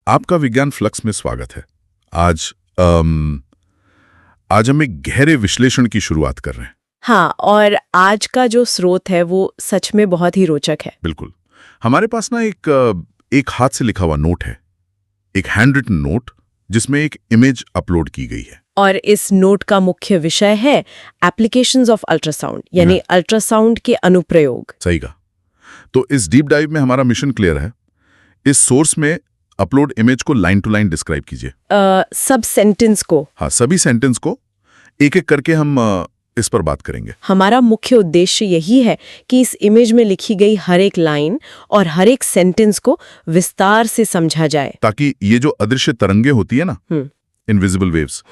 आपका विज्ञान फ्लक्स में स्वागत है। आज आज हम एक गहरे विश्लेषण की शुरुआत कर रहे हैं। हाँ, और आज का जो स्रोत है वो सच में बहुत ही रोचक है। बिल्कुल। हमारे पास ना एक हाथ से लिखा हुआ नोट है, एक हैंड रिटन नोट जिसमें एक इमेज अपलोड की गई है। और इस नोट का मुख्य विषय है एप्लीकेशंस ऑफ अल्ट्रासाउंड, यानी अल्ट्रासाउंड के अनुप्रयोग। सही कहा। तो इस डीप डाइव में हमारा मिशन क्लियर है। इस सोर्स में अपलोड इमेज को लाइन टू लाइन डिस्क्राइब कीजिए। सब सेंटेंस को। हाँ, सभी सेंटेंस को एक एक करके हम इस पर बात करेंगे। हमारा मुख्य उद्देश्य यही है कि इस इमेज में लिखी गई हर एक लाइन और हर एक सेंटेंस को विस्तार से समझा जाए, ताकि ये जो अदृश्य तरंगे होती है ना, इनविजिबल वेव्स,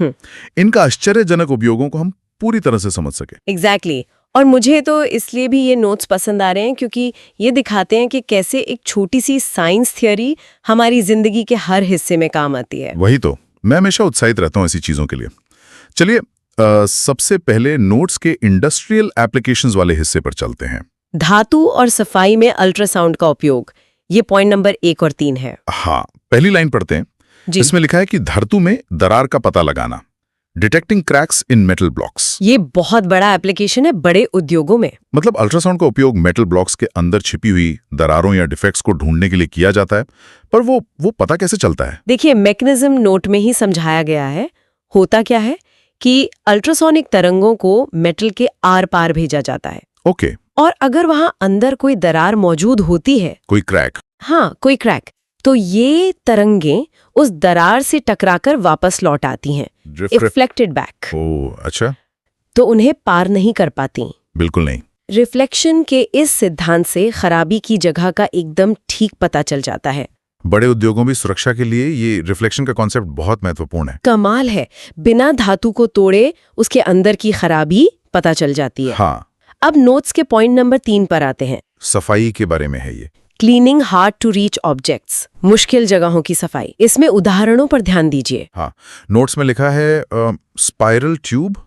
इनका आश्चर्यजनक उपयोगों को हम पूरी तरह से समझ सके। एग्जैक्टली। और मुझे तो इसलिए भी ये नोट्स पसंद आ रहे हैं क्योंकि ये दिखाते हैं कि कैसे एक छोटी सी साइंस थियरी हमारी जिंदगी के हर हिस्से में काम आती है। वही तो, मैं हमेशा उत्साहित रहता हूँ ऐसी चीजों के लिए। चलिए सबसे पहले नोट्स के इंडस्ट्रियल एप्लीकेशंस वाले हिस्से पर चलते हैं। धातु और सफाई में अल्ट्रासाउंड का उपयोग, ये पॉइंट नंबर 1 और 3 है। हाँ, पहली लाइन पढ़ते हैं। इसमें लिखा है कि धातु में दरार का पता लगाना, डिटेक्टिंग क्रैक्स इन मेटल ब्लॉक्स। ये बहुत बड़ा एप्लीकेशन है बड़े उद्योगों में। मतलब अल्ट्रासाउंड का उपयोग मेटल ब्लॉक्स के अंदर छिपी हुई दरारों या डिफेक्ट्स को ढूंढने के लिए किया जाता है, पर वो पता कैसे चलता है? देखिए, मैकेनिज्म नोट में ही समझाया गया है। होता क्या है कि अल्ट्रासोनिक तरंगों को मेटल के आर पार भेजा जाता है। ओके। और अगर वहां अंदर कोई दरार मौजूद होती है, कोई क्रैक, हाँ कोई क्रैक, तो ये तरंगें उस दरार से टकराकर वापस लौट आती हैं, रिफ्लेक्टेड बैक। ओह अच्छा। तो उन्हें पार नहीं कर पाती। बिल्कुल नहीं। रिफ्लेक्शन के इस सिद्धांत से खराबी की जगह का एकदम ठीक पता चल जाता है। बड़े उद्योगों में सुरक्षा के लिए ये रिफ्लेक्शन का कॉन्सेप्ट बहुत महत्वपूर्ण है। कमाल है, बिना धातु को तोड़े उसके अंदर की खराबी पता चल जाती है। हाँ। अब नोट्स के पॉइंट नंबर 3 पर आते हैं। सफाई के बारे में है ये। Cleaning hard to reach objects, मुश्किल जगहों की सफाई। इसमें उदाहरणों पर ध्यान दीजिए। हाँ, नोट्स में लिखा है स्पाइरल ट्यूब,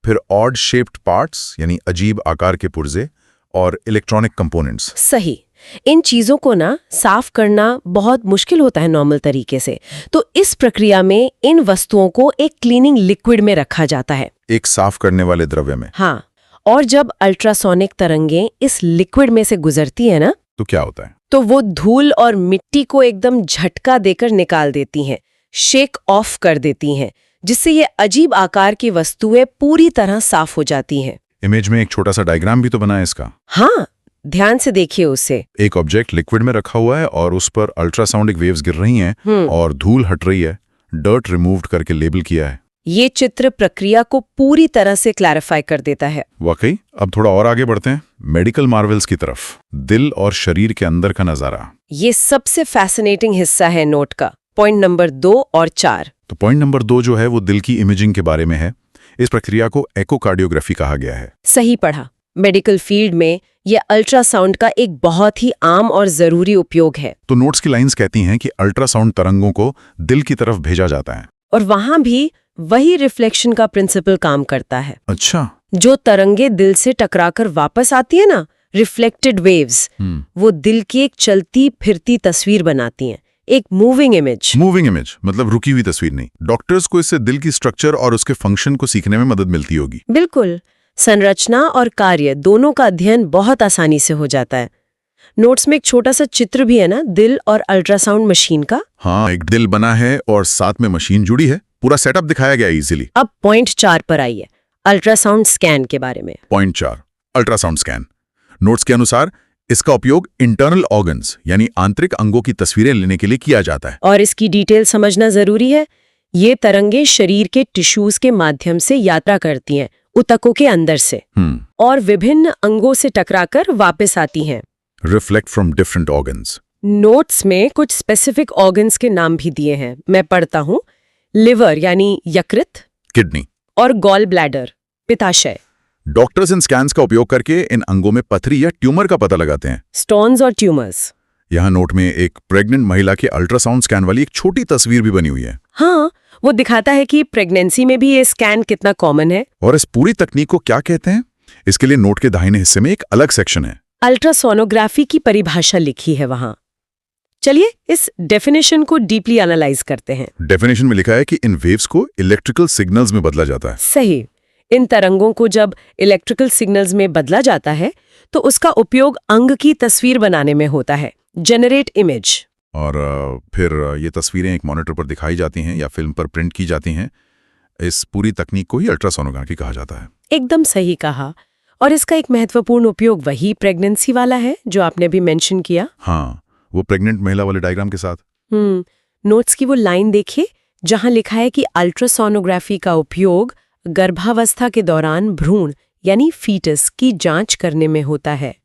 फिर ऑड शेप्ड पार्ट्स यानी अजीब आकार के पुर्जे, और इलेक्ट्रॉनिक कंपोनेंट्स। सही। इन चीजों को ना साफ करना बहुत मुश्किल होता है नॉर्मल तरीके से, तो इस प्रक्रिया में इन वस्तुओं को एक क्लीनिंग लिक्विड में रखा जाता है, एक साफ करने वाले द्रव्य में। हाँ, और जब अल्ट्रासोनिक तरंगें इस लिक्विड में से गुजरती है ना, तो क्या होता है? तो वो धूल और मिट्टी को एकदम झटका देकर निकाल देती हैं, शेक ऑफ कर देती हैं, जिससे ये अजीब आकार की वस्तुएं पूरी तरह साफ हो जाती हैं। इमेज में एक छोटा सा डायग्राम भी तो बना है इसका। हाँ, ध्यान से देखिए उसे। एक ऑब्जेक्ट लिक्विड में रखा हुआ है और उस पर अल्ट्रासाउंडिक वेव्स गिर रही हैं और धूल हट रही है। डर्ट रिमूव्ड करके लेबल किया है। ये चित्र प्रक्रिया को पूरी तरह से क्लैरिफाई कर देता है। वाकई। अब थोड़ा और आगे बढ़ते हैं मेडिकल मार्वल्स की तरफ। दिल और शरीर के अंदर का नजारा, ये सबसे फैसिनेटिंग हिस्सा है नोट का। पॉइंट नंबर 2 और 4। तो पॉइंट नंबर 2 जो है वो दिल की इमेजिंग के बारे में है। इस प्रक्रिया को एकोकार्डियोग्राफी कहा गया है। सही पढ़ा। मेडिकल फील्ड में यह अल्ट्रासाउंड का एक बहुत ही आम और जरूरी उपयोग है। तो नोट्स की लाइंस कहती हैं कि अल्ट्रासाउंड तरंगों को दिल की तरफ भेजा जाता है, और वहां भी वही रिफ्लेक्शन का प्रिंसिपल काम करता है। अच्छा। जो तरंगे दिल से टकराकर वापस आती है ना, रिफ्लेक्टेड वेव्स, वो दिल की एक चलती फिरती तस्वीर बनाती हैं, एक मूविंग इमेज। मूविंग इमेज मतलब रुकी हुई तस्वीर नहीं। डॉक्टर्स को इससे दिल की स्ट्रक्चर और उसके फंक्शन को सीखने में मदद मिलती होगी। बिल्कुल। संरचना और कार्य दोनों का अध्ययन बहुत आसानी से हो जाता है। नोट्स में एक छोटा सा चित्र भी है ना, दिल और अल्ट्रासाउंड मशीन का। हाँ, एक दिल बना है और साथ में मशीन जुड़ी है। पूरा सेटअप दिखाया गया इजीली। अब पॉइंट 4 पर आइए, अल्ट्रासाउंड स्कैन के बारे में। Point 4, ultrasound scan. नोट्स के अनुसार इसका उपयोग इंटरनल ऑर्गन्स यानी आंतरिक अंगों की तस्वीरें लेने के लिए किया जाता है। और इसकी डिटेल समझना जरूरी है। ये तरंगे शरीर के टिश्यूज के माध्यम से यात्रा करती हैं, ऊतकों के अंदर से, और विभिन्न अंगों से टकराकर वापस आती हैं। Reflect from different organs. Notes में कुछ स्पेसिफिक ऑर्गन्स के नाम भी दिए हैं, मैं पढ़ता हूँ। लिवर यानी यकृत, किडनी, और गॉल ब्लैडर पित्ताशय। डॉक्टर्स इन स्कैन्स का उपयोग करके इन अंगों में पथरी या ट्यूमर का पता लगाते हैं। स्टोन्स और ट्यूमर्स। यहाँ नोट में एक प्रेग्नेंट महिला के अल्ट्रासाउंड स्कैन वाली एक छोटी तस्वीर भी बनी हुई है। हाँ, वो दिखाता है कि प्रेगनेंसी में भी ये स्कैन कितना कॉमन है। और इस पूरी तकनीक को क्या कहते हैं, इसके लिए नोट के दाहिने हिस्से में एक अलग सेक्शन है। अल्ट्रासोनोग्राफी की परिभाषा लिखी है वहां। चलिए इस डेफिनेशन को डीपली एनालाइज करते हैं। डेफिनेशन में लिखा है कि इन वेव्स को इलेक्ट्रिकल सिग्नल्स में बदला जाता है। सही। इन तरंगों को जब इलेक्ट्रिकल सिग्नल्स में बदला जाता है तो उसका उपयोग अंग की तस्वीर बनाने में होता है, जनरेट इमेज। और फिर ये तस्वीरें एक मॉनिटर पर दिखाई जाती हैं या फिल्म पर प्रिंट की जाती हैं। इस पूरी तकनीक को ही अल्ट्रासोनोग्राफी कहा जाता है। एकदम सही कहा। और इसका एक महत्वपूर्ण उपयोग वही प्रेगनेंसी वाला है जो आपने भी मेंशन किया। हाँ, वो प्रेग्नेंट महिला वाले डायग्राम के साथ। नोट्स की वो लाइन देखिए जहां लिखा है कि अल्ट्रासोनोग्राफी का उपयोग गर्भावस्था के दौरान भ्रूण यानी फीटस की जांच करने में होता है।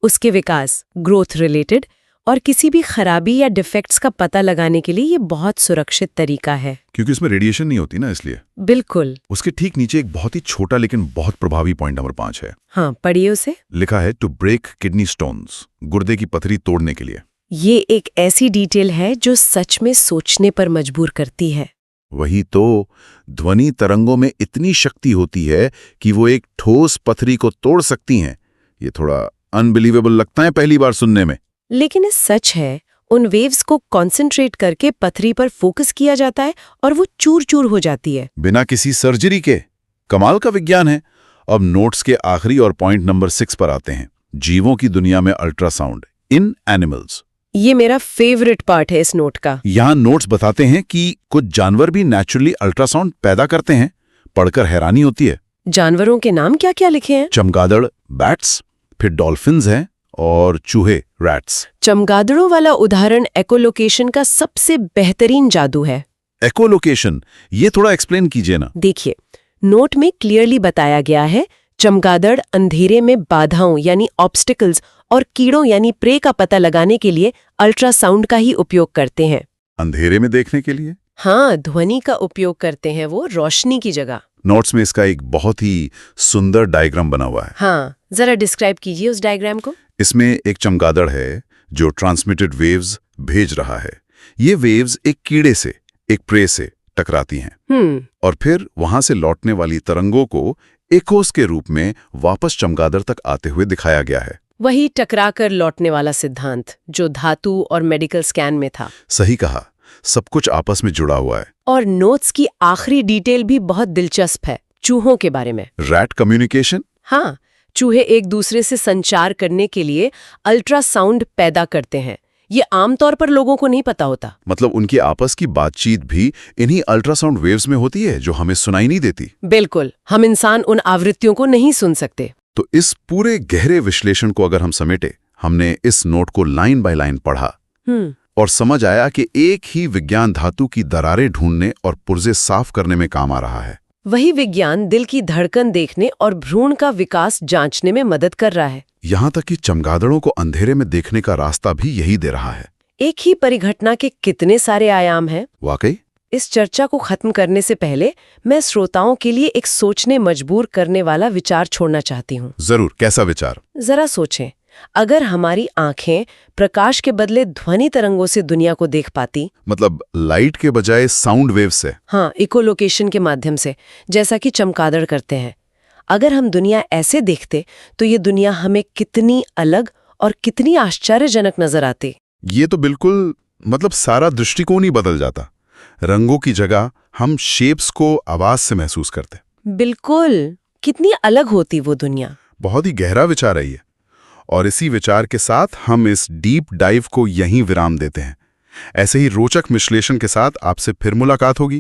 उसके विकास, ग्रोथ रिलेटेड और किसी भी खराबी या डिफेक्ट्स का पता लगाने के लिए ये बहुत सुरक्षित तरीका है। क्योंकि इसमें रेडिएशन नहीं होती ना, इसलिए। बिल्कुल। उसके ठीक नीचे एक बहुत ही छोटा लेकिन बहुत प्रभावी पॉइंट नंबर 5 है। हाँ, पढ़िए उसे। लिखा है टू ब्रेक किडनी स्टोन्स, गुर्दे की पथरी तोड़ने के लिए। ये एक ऐसी डिटेल है जो सच में सोचने पर मजबूर करती है। वही तो, ध्वनि तरंगों में इतनी शक्ति होती है कि वो एक ठोस पथरी को तोड़ सकती हैं। ये थोड़ा अनबिलीवेबल लगता है पहली बार सुनने में, लेकिन ये सच है। उन वेव्स को कॉन्सेंट्रेट करके पथरी पर फोकस किया जाता है और वो चूर चूर हो जाती है, बिना किसी सर्जरी के। कमाल का विज्ञान है। अब नोट्स के आखिरी और पॉइंट नंबर 6 पर आते हैं, जीवों की दुनिया में अल्ट्रासाउंड इन एनिमल्स। ये मेरा फेवरेट पार्ट है इस नोट का। यहाँ नोट्स बताते हैं कि कुछ जानवर भी नेचुरली अल्ट्रासाउंड पैदा करते हैं। पढ़कर हैरानी होती है। जानवरों के नाम क्या क्या लिखे हैं? चमगादड़, बैट्स, फिर डॉल्फिन्स हैं और चूहे, रैट्स। चमगादड़ों वाला उदाहरण एकोलोकेशन का सबसे बेहतरीन जादू है। एकोलोकेशन, ये थोड़ा एक्सप्लेन कीजिए ना। देखिए, नोट में क्लियरली बताया गया है चमगादड़ अंधेरे में बाधाओं यानी ऑब्स्टिकल्स और कीड़ों यानी प्रे का पता लगाने के लिए अल्ट्रासाउंड का ही उपयोग करते हैं। अंधेरे में देखने के लिए? हाँ, ध्वनि का उपयोग करते हैं वो रोशनी की जगह। नोट्स में इसका एक बहुत ही सुंदर डायग्राम बना हुआ है। हाँ, जरा डिस्क्राइब कीजिए उस डायग्राम को। इसमें एक चमगादड़ है जो ट्रांसमिटेड वेव्स भेज रहा है। ये वेव्स एक कीड़े से, एक प्रे से टकराती हैं और फिर वहां से लौटने वाली तरंगों को एकोस के रूप में वापस चमगादड़ तक आते हुए दिखाया गया है। वही टकरा कर लौटने वाला सिद्धांत जो धातु और मेडिकल स्कैन में था। सही कहा, सब कुछ आपस में जुड़ा हुआ है। और नोट्स की आखिरी डिटेल भी बहुत दिलचस्प है, चूहों के बारे में। Rat communication? हाँ, चूहे एक दूसरे से संचार करने के लिए अल्ट्रासाउंड पैदा करते हैं। ये आमतौर पर लोगों को नहीं पता होता। मतलब उनकी आपस की बातचीत भी इन्हीं अल्ट्रासाउंड वेव्स में होती है जो हमें सुनाई नहीं देती। बिल्कुल, हम इंसान उन आवृत्तियों को नहीं सुन सकते। तो इस पूरे गहरे विश्लेषण को अगर हम समेटे, हमने इस नोट को लाइन बाय लाइन पढ़ा और समझ आया कि एक ही विज्ञान धातु की दरारें ढूंढने और पुर्जे साफ करने में काम आ रहा है। वही विज्ञान दिल की धड़कन देखने और भ्रूण का विकास जांचने में मदद कर रहा है। यहाँ तक कि चमगादड़ों को अंधेरे में देखने का रास्ता भी यही दे रहा है। एक ही परिघटना के कितने सारे आयाम हैं। वाकई। इस चर्चा को खत्म करने से पहले मैं श्रोताओं के लिए एक सोचने मजबूर करने वाला विचार छोड़ना चाहती हूँ। जरूर, कैसा विचार? जरा सोचें, अगर हमारी आंखें प्रकाश के बदले ध्वनि तरंगों से दुनिया को देख पाती, मतलब लाइट के बजाय साउंड वेव से। हाँ, इकोलोकेशन के माध्यम से, जैसा कि चमगादड़ करते हैं। अगर हम दुनिया ऐसे देखते तो ये दुनिया हमें कितनी अलग और कितनी आश्चर्यजनक नजर आती। ये तो बिल्कुल, मतलब सारा दृष्टिकोण ही बदल जाता। रंगों की जगह हम शेप्स को आवाज से महसूस करते। बिल्कुल, कितनी अलग होती वो दुनिया। बहुत ही गहरा विचार है ये। और इसी विचार के साथ हम इस डीप डाइव को यहीं विराम देते हैं। ऐसे ही रोचक विश्लेषण के साथ आपसे फिर मुलाकात होगी।